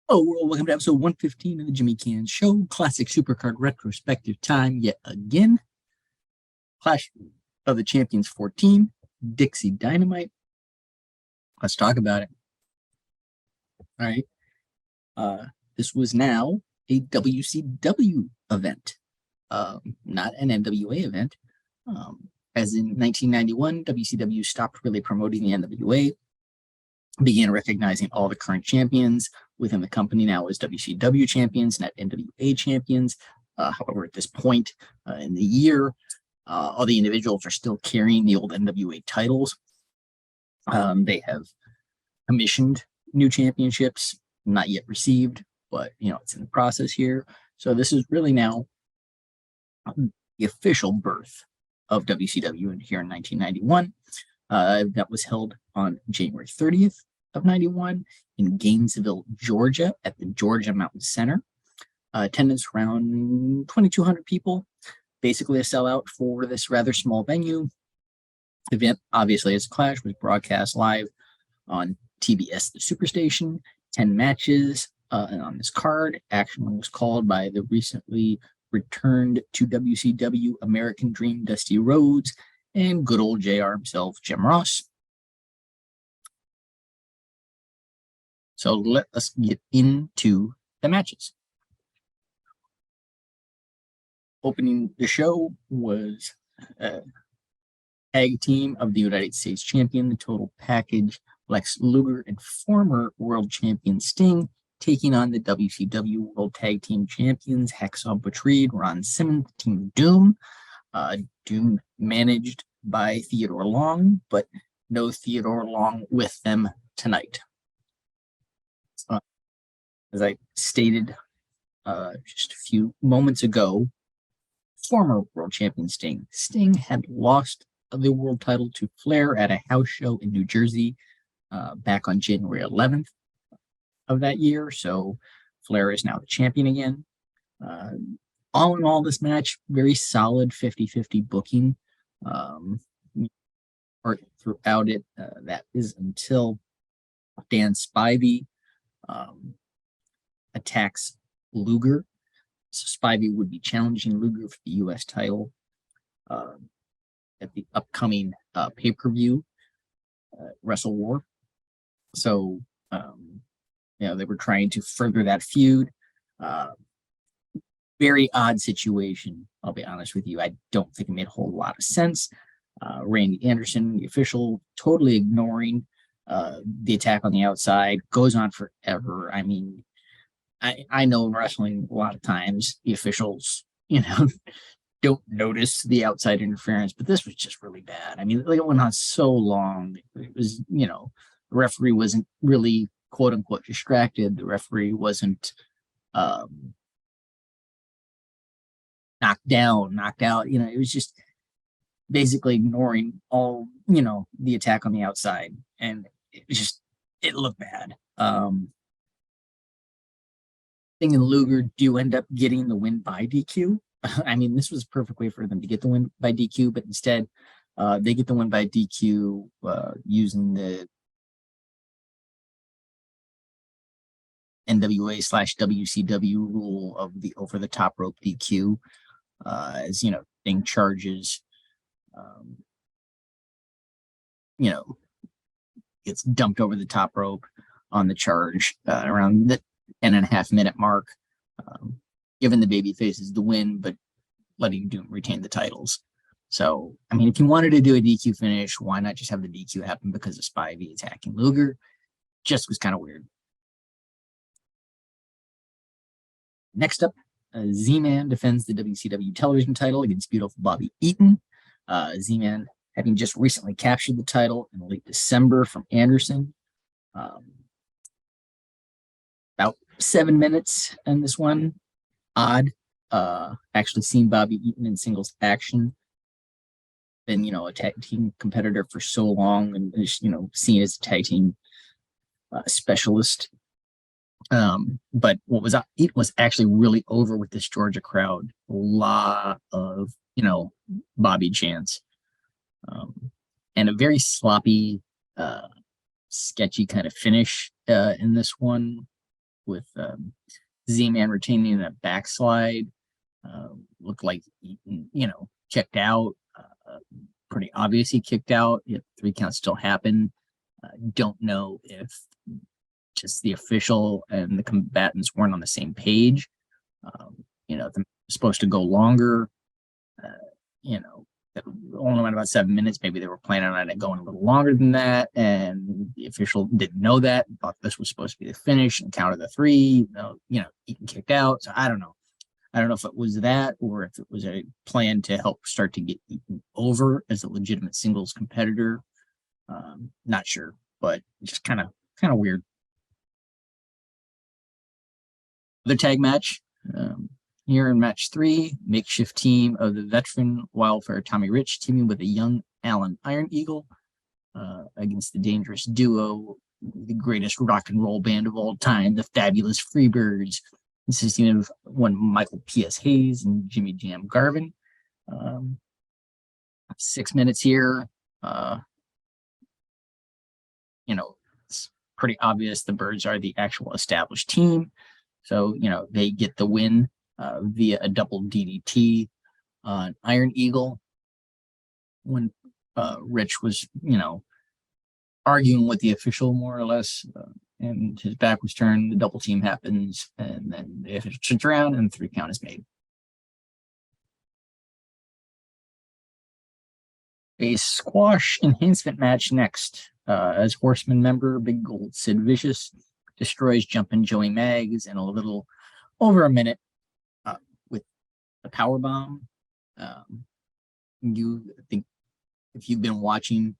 Oh, well, welcome to episode 115 of the Jimmy Canz Show. Classic Supercard retrospective time yet again. Clash of the Champions 14, Dixie Dynamite. Let's talk about it. All right. This was now a WCW event, not an NWA event. As in 1991, WCW stopped really promoting the NWA, began recognizing all the current champions within the company now as WCW champions, not NWA champions. However, at this point in the year, all the individuals are still carrying the old NWA titles. They have commissioned new championships, not yet received, but it's in the process here. So this is really now the official birth of WCW here in 1991. That was held on January 30th of 91 in Gainesville, Georgia at the Georgia Mountain Center. Attendance around 2,200 people, basically a sellout for this rather small venue. The event, obviously, as a Clash, was broadcast live on TBS, the Superstation. 10 matches on this card. Action was called by the recently returned to WCW American Dream Dusty Rhodes and good old JR himself, Jim Ross. So let us get into the matches. Opening the show was a tag team of the United States champion, the Total Package, Lex Luger, and former world champion Sting, taking on the WCW World Tag Team Champions, Hacksaw Butch Reed, Ron Simmons, Team Doom. Doom managed by Theodore Long, but no Theodore Long with them tonight. As I stated just a few moments ago, former world champion Sting. Sting had lost the world title to Flair at a house show in New Jersey back on January 11th of that year. So Flair is now the champion again. All in all, this match, very solid 50-50 booking or throughout it. That is until Dan Spivey attacks Luger. So Spivey would be challenging Luger for the U.S. title at the upcoming pay-per-view, Wrestle War. So, they were trying to further that feud. Very odd situation, I'll be honest with you. I don't think it made a whole lot of sense. Randy Anderson, the official, totally ignoring the attack on the outside, goes on forever. I mean, I know in wrestling a lot of times the officials, don't notice the outside interference, but this was just really bad. I mean, it went on so long. It was, the referee wasn't really quote unquote distracted. The referee wasn't knocked out. It was just basically ignoring all, the attack on the outside. And it looked bad. Sting and Luger do end up getting the win by DQ. I mean, this was a perfect way for them to get the win by DQ, but instead, they get the win by DQ using the NWA/WCW rule of the over the top rope DQ. As Sting charges, gets dumped over the top rope on the charge around the 10.5-minute mark, giving the baby faces the win, but letting Doom retain the titles. So, I mean, if you wanted to do a DQ finish, why not just have the DQ happen because of Spivey attacking Luger? Just was kind of weird. Next up, Z-Man defends the WCW television title against beautiful Bobby Eaton. Z-Man having just recently captured the title in late December from Anderson. About 7 minutes in this one. Odd. Actually seeing Bobby Eaton in singles action. Been, a tag team competitor for so long and, seen as a tag team specialist. But it was actually really over with this Georgia crowd. A lot of, Bobby chants. And a very sloppy, sketchy kind of finish in this one. with Z-Man retaining a backslide. Looked like checked out. Pretty obvious he kicked out. Yet 3 counts still happened. Don't know if just the official and the combatants weren't on the same page. They're supposed to go longer. It only went about 7 minutes. Maybe they were planning on it going a little longer than that, and the official didn't know that. Thought this was supposed to be the finish and counted the 3. Eaton kicked out. So I don't know. I don't know if it was that or if it was a plan to help start to get Eaton over as a legitimate singles competitor. Not sure, but just kind of weird. The tag match. Here in match 3, makeshift team of the veteran Wildfire Tommy Rich teaming with a young Alan Iron Eagle against the dangerous duo, the greatest rock and roll band of all time, the Fabulous Freebirds, consisting of one Michael P.S. Hayes and Jimmy Jam Garvin. 6 minutes here. It's pretty obvious the Birds are the actual established team. So, they get the win via a double DDT on Iron Eagle when Rich was, arguing with the official more or less, and his back was turned. The double team happens, and then the official turns around, and 3 count is made. A squash enhancement match next, as Horseman member Big Gold Sid Vicious destroys Jumpin' Joey Maggs in a little over a minute with the power bomb. I think if you've been watching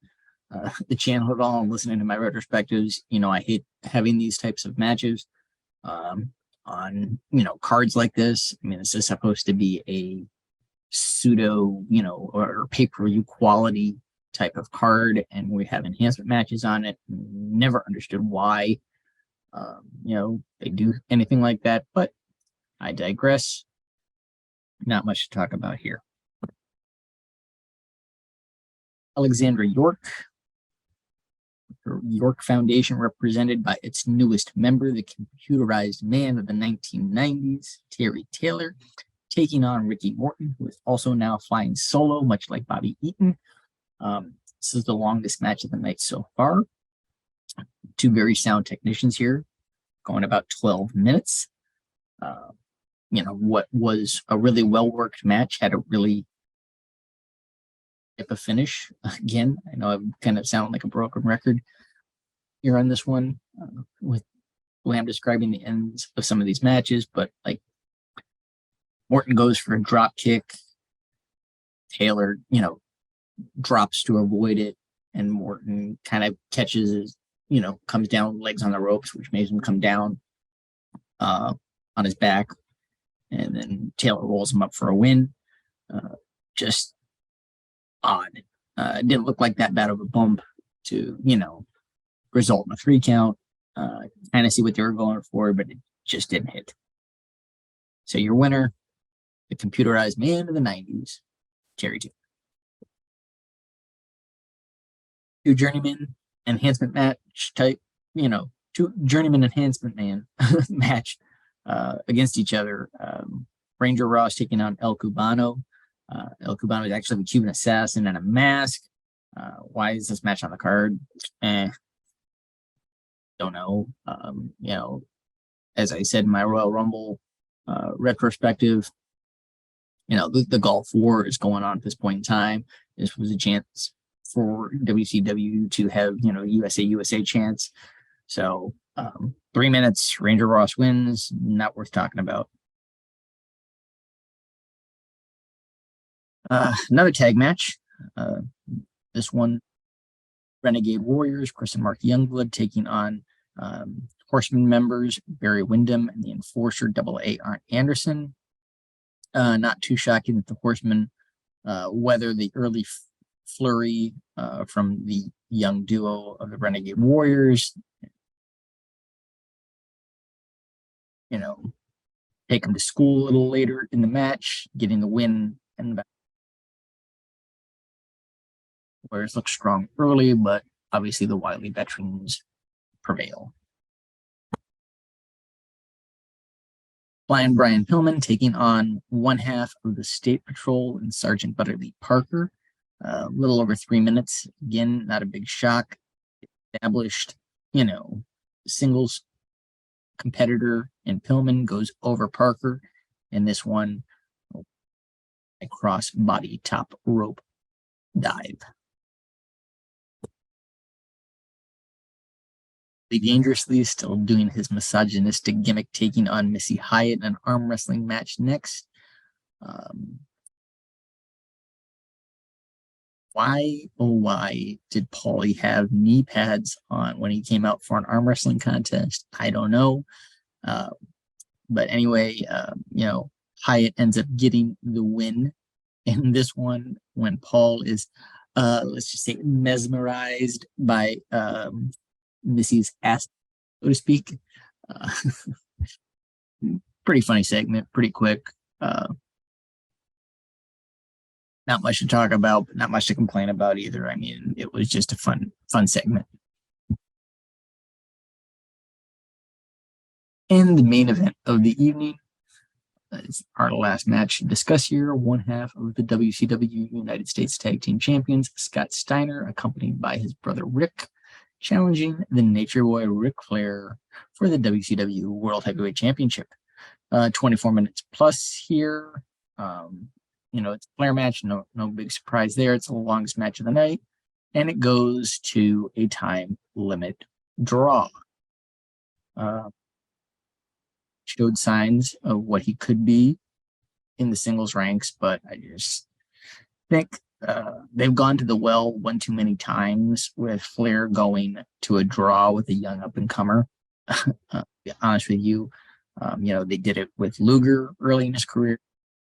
the channel at all and listening to my retrospectives, I hate having these types of matches on cards like this. I mean, this is supposed to be a pseudo, or pay-per-view quality type of card, and we have enhancement matches on it. Never understood why they do anything like that, but I digress. Not much to talk about here. Alexandra York Foundation, represented by its newest member, the computerized man of the 1990s, Terry Taylor, taking on Ricky Morton, who is also now flying solo, much like Bobby Eaton. This is the longest match of the night so far. 2 very sound technicians here, going about 12 minutes. What was a really well-worked match had a really a finish. Again, I know I'm kind of sounding like a broken record here on this one with the way I'm describing the ends of some of these matches, but like Morton goes for a drop kick. Taylor, drops to avoid it, and Morton kind of catches his, comes down legs on the ropes, which makes him come down on his back, and then Taylor rolls him up for a win. Just odd. It didn't look like that bad of a bump to, result in a 3 count. Kind of see what they were going for, but it just didn't hit. So your winner, the computerized man of the 90s, Terry Taylor. 2 journeyman enhancement match type, 2 journeyman enhancement man match against each other. Ranger Ross taking on El Cubano. El Cubano is actually a Cuban assassin and a mask. Why is this match on the card? Don't know. As I said in my Royal Rumble retrospective, the Gulf War is going on at this point in time. This was a chance for WCW to have, USA chance. So 3 minutes, Ranger Ross wins, not worth talking about. Another tag match. This one, Renegade Warriors, Chris and Mark Youngblood taking on Horseman members Barry Windham and the Enforcer AA Arn Anderson. Not too shocking that the Horsemen weather the early flurry from the young duo of the Renegade Warriors. Take them to school a little later in the match, getting the win and the Warriors look strong early, but obviously the wily veterans prevail. Flying Brian Pillman taking on one half of the State Patrol and Sergeant Butterly Parker. A little over 3 minutes. Again, not a big shock. Established, singles competitor in Pillman goes over Parker. And this one, a cross body top rope dive. Dangerously still doing his misogynistic gimmick, taking on Missy Hyatt in an arm wrestling match next. Why did Paulie have knee pads on when he came out for an arm wrestling contest? I don't know. But anyway, Hyatt ends up getting the win in this one when Paul is, let's just say, mesmerized by Missy's ass, so to speak. Pretty funny segment, pretty quick. Not much to talk about, but not much to complain about either. I mean, it was just a fun segment. And the main event of the evening is our last match to discuss here. One half of the WCW United States Tag Team Champions, Scott Steiner, accompanied by his brother Rick, challenging the Nature Boy Ric Flair for the WCW World Heavyweight Championship. 24 minutes plus here. It's a Flair match, no big surprise there. It's the longest match of the night, and it goes to a time limit draw. Showed signs of what he could be in the singles ranks, but I just think they've gone to the well one too many times with Flair going to a draw with a young up-and-comer. To be honest with you, they did it with Luger early in his career.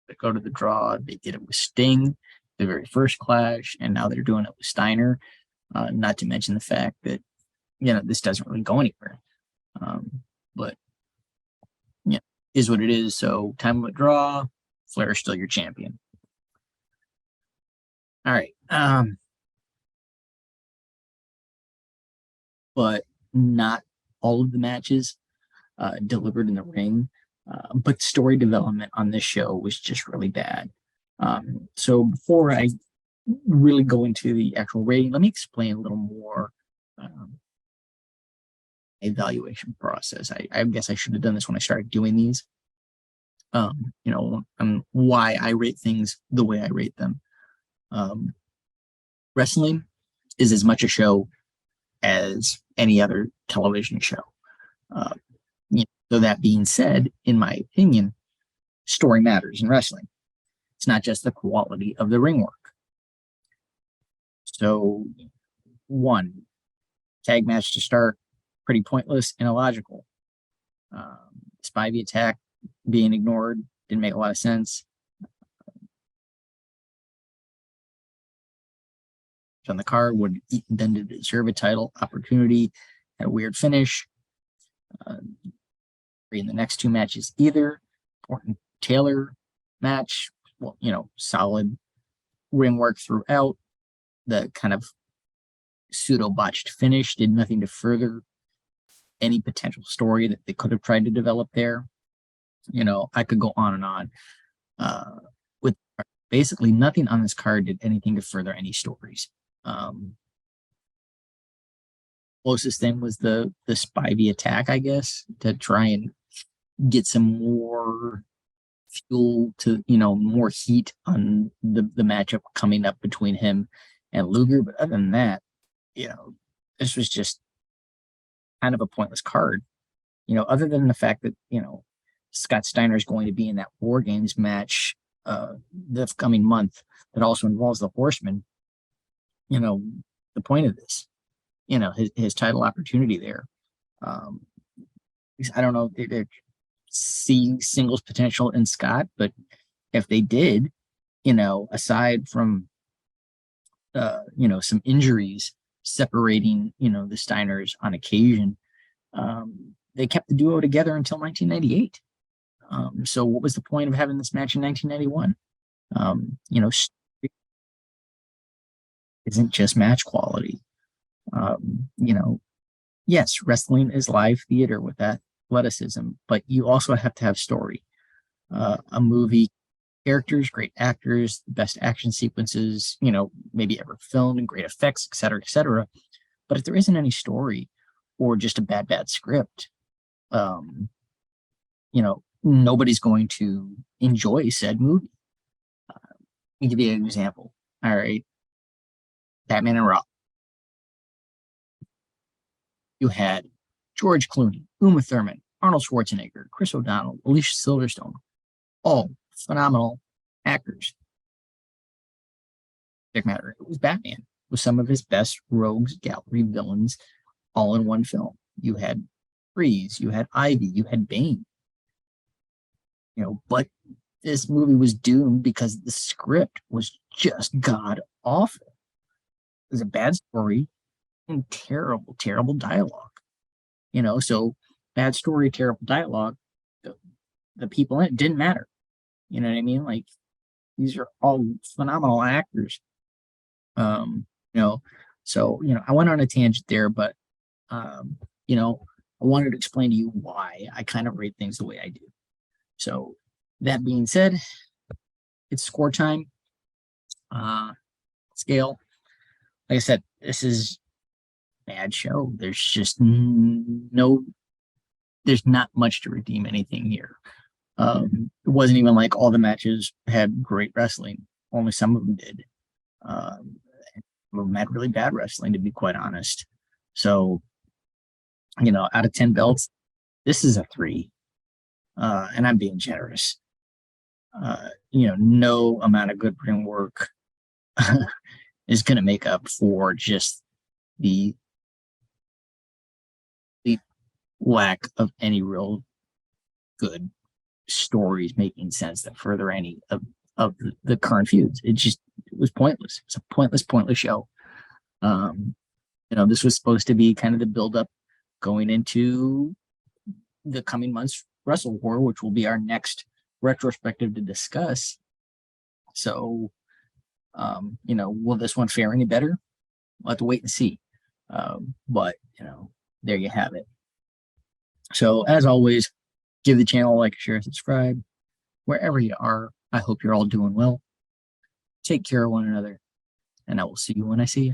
They go to the draw. They did it with Sting, the very first Clash, and now they're doing it with Steiner. Not to mention the fact that, this doesn't really go anywhere. But, is what it is. So time limit draw, Flair is still your champion. All right. But not all of the matches delivered in the ring. But story development on this show was just really bad. So before I really go into the actual rating, let me explain a little more evaluation process. I guess I should have done this when I started doing these. Why I rate things the way I rate them. Wrestling is as much a show as any other television show. So that being said, in my opinion, story matters in wrestling. It's not just the quality of the ring work. So, one, tag match to start, pretty pointless and illogical. Spivey attack being ignored didn't make a lot of sense. On the card, would Eaton then deserve a title opportunity? Had a weird finish. In the next two matches either. Orton Taylor match, solid ring work throughout. The kind of pseudo botched finish did nothing to further any potential story that they could have tried to develop there. I could go on and on. With basically nothing on this card did anything to further any stories. Closest thing was the Spivey attack, I guess, to try and get some more fuel to, more heat on the matchup coming up between him and Luger. But other than that, this was just kind of a pointless card. Other than the fact that, Scott Steiner is going to be in that War Games match the coming month that also involves the Horsemen. The point of this, his title opportunity there. I don't know if they see singles potential in Scott, but if they did, aside from some injuries separating, the Steiners on occasion, they kept the duo together until 1998. So what was the point of having this match in 1991? Isn't just match quality. Yes, wrestling is live theater with athleticism, but you also have to have story. a movie, characters, great actors, best action sequences, maybe ever filmed, and great effects, etc., etc. But if there isn't any story or just a bad script, um, nobody's going to enjoy said movie. Let me give you an example. All right, Batman and Robin. You had George Clooney, Uma Thurman, Arnold Schwarzenegger, Chris O'Donnell, Alicia Silverstone, all phenomenal actors. Matter. It was Batman with some of his best rogues gallery villains all in one film. You had Freeze, you had Ivy, you had Bane. But this movie was doomed because the script was just god awful. It was a bad story and terrible, terrible dialogue. So bad story, terrible dialogue. The people in it didn't matter. You know what I mean? Like, these are all phenomenal actors. So I went on a tangent there, but I wanted to explain to you why I kind of rate things the way I do. So that being said, it's score time. Scale. Like I said, this is a bad show. There's just there's not much to redeem anything here. It wasn't even like all the matches had great wrestling. Only some of them did. Some of them had really bad wrestling, to be quite honest. So, out of 10 belts, this is a 3. And I'm being generous. No amount of good ring work is going to make up for just the lack of any real good stories making sense that further any of the current feuds. It was pointless. It's a pointless show. This was supposed to be kind of the build-up going into the coming months Wrestle War, which will be our next retrospective to discuss. So, will this one fare any better? We'll have to wait and see. But there you have it. So, as always, give the channel a like, share, subscribe. Wherever you are, I hope you're all doing well. Take care of one another, and I will see you when I see you.